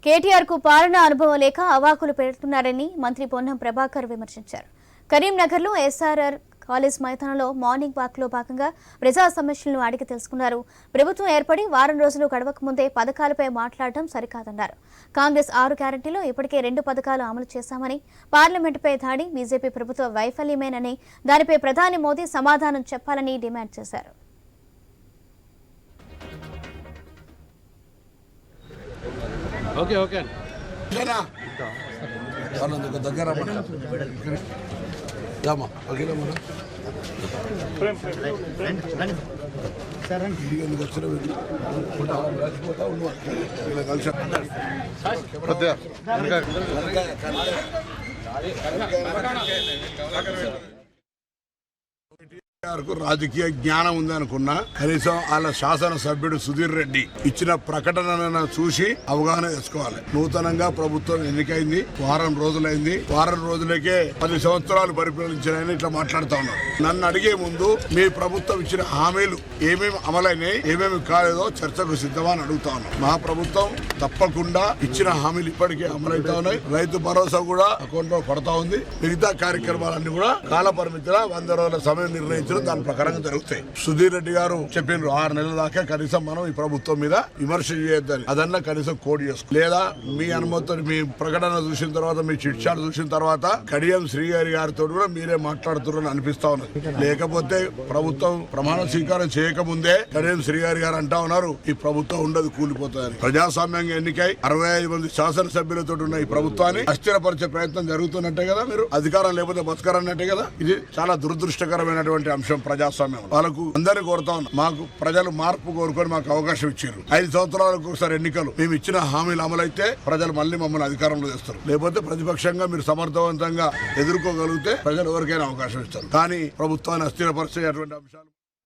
కేటీఆర్ కు పాలనా అనుభవం లేక అవాకులు పెడుతున్నారని మంత్రి పొన్నం ప్రభాకర్ విమర్శించారు. కరీంనగర్లో ఎస్ఆర్ఆర్ కాలేజ్ మైదానంలో మార్నింగ్ వాక్ లో భాగంగా ప్రజా సమస్యలను అడిగి తెలుసుకున్నారు. ప్రభుత్వం ఏర్పడి వారం రోజులు గడవక ముందే పథకాలపై మాట్లాడడం సరికాదన్నారు. కాంగ్రెస్ 6 గ్యారెంటీలో ఇప్పటికే 2 పథకాలు అమలు చేశామని, పార్లమెంటుపై దాడి బీజేపీ ప్రభుత్వ వైఫల్యమేనని, దానిపై ప్రధాని మోదీ సమాధానం చెప్పాలని డిమాండ్ చేశారు. ఓకే ఓకే దగ్గర రాజకీయ జ్ఞానం ఉందనుకున్నా కనీసం వాళ్ళ శాసనసభ్యుడు సుధీర్ రెడ్డి ఇచ్చిన ప్రకటనను చూసి అవగాహన చేసుకోవాలి. నూతనంగా ప్రభుత్వం ఎన్నికైంది, వారం రోజులైంది. వారం రోజులకే 10 సంవత్సరాలు పరిపాలించారని ఇట్లా మాట్లాడుతా ఉన్నారు. నన్ను అడిగే ముందు మీ ప్రభుత్వం ఇచ్చిన హామీలు ఏమేమి అమలైనాయి, ఏమేమి కాలేదో చర్చకు సిద్ధమా అని అడుగుతా ఉన్నాం. మా ప్రభుత్వం తప్పకుండా ఇచ్చిన హామీలు ఇప్పటికే అమలవుతా ఉన్నాయి. రైతు భరోసా కూడా అకౌంట్ లో పడతా ఉంది. మిగతా కార్యక్రమాలన్నీ కూడా కాల పరిమితిలో 100 రోజుల సమయం నిర్ణయించారు. దాని ప్రకారంగా జరుగుతాయి. సుధీర్ రెడ్డి గారు చెప్పినారు 6 నెలల దాకా కనీసం మనం ఈ ప్రభుత్వం మీద విమర్శ చేయొద్దని. అదన్నా కనీసం కోడ్ చేసుకో, లేదా మీ అనుమతితో మీ ప్రకటన చూసిన తర్వాత, మీ చిట్చాట్ చూసిన తర్వాత కడియం శ్రీగారి గారితో కూడా మీరే మాట్లాడుతున్నారని అనిపిస్తా ఉన్నది. లేకపోతే ప్రభుత్వం ప్రమాణ స్వీకారం చేయకముందే కడియం శ్రీగారి గారు అంటా ఉన్నారు ఈ ప్రభుత్వం ఉండదు, కూలిపోతుందని. ప్రజాస్వామ్యంగా ఎన్నికై 65 మంది శాసనసభ్యులతో ఉన్న ఈ ప్రభుత్వాన్ని అస్థిరపరిచే ప్రయత్నం జరుగుతున్నట్టే కదా. మీరు అధికారం లేకపోతే బతకారన్నట్టే కదా. ఇది చాలా దురదృష్టకరమైనటువంటి అంశం. ప్రజాస్వామ్యం వాళ్ళకు అందరినీ కోరుతా ఉన్నాం. మాకు ప్రజలు మార్పు కోరుకొని మాకు అవకాశం ఇచ్చారు. 5 సంవత్సరాలకు ఒకసారి ఎన్నికలు. మేము ఇచ్చిన హామీలు అమలైతే ప్రజలు మళ్ళీ మమ్మల్ని అధికారంలో తెస్తారు. లేకపోతే ప్రతిపక్షంగా మీరు సమర్థవంతంగా ఎదుర్కోగలిగితే ప్రజలు ఎవరికైనా అవకాశం ఇస్తారు. కానీ ప్రభుత్వాన్ని అస్థిరపరిచేటువంటి అంశాలు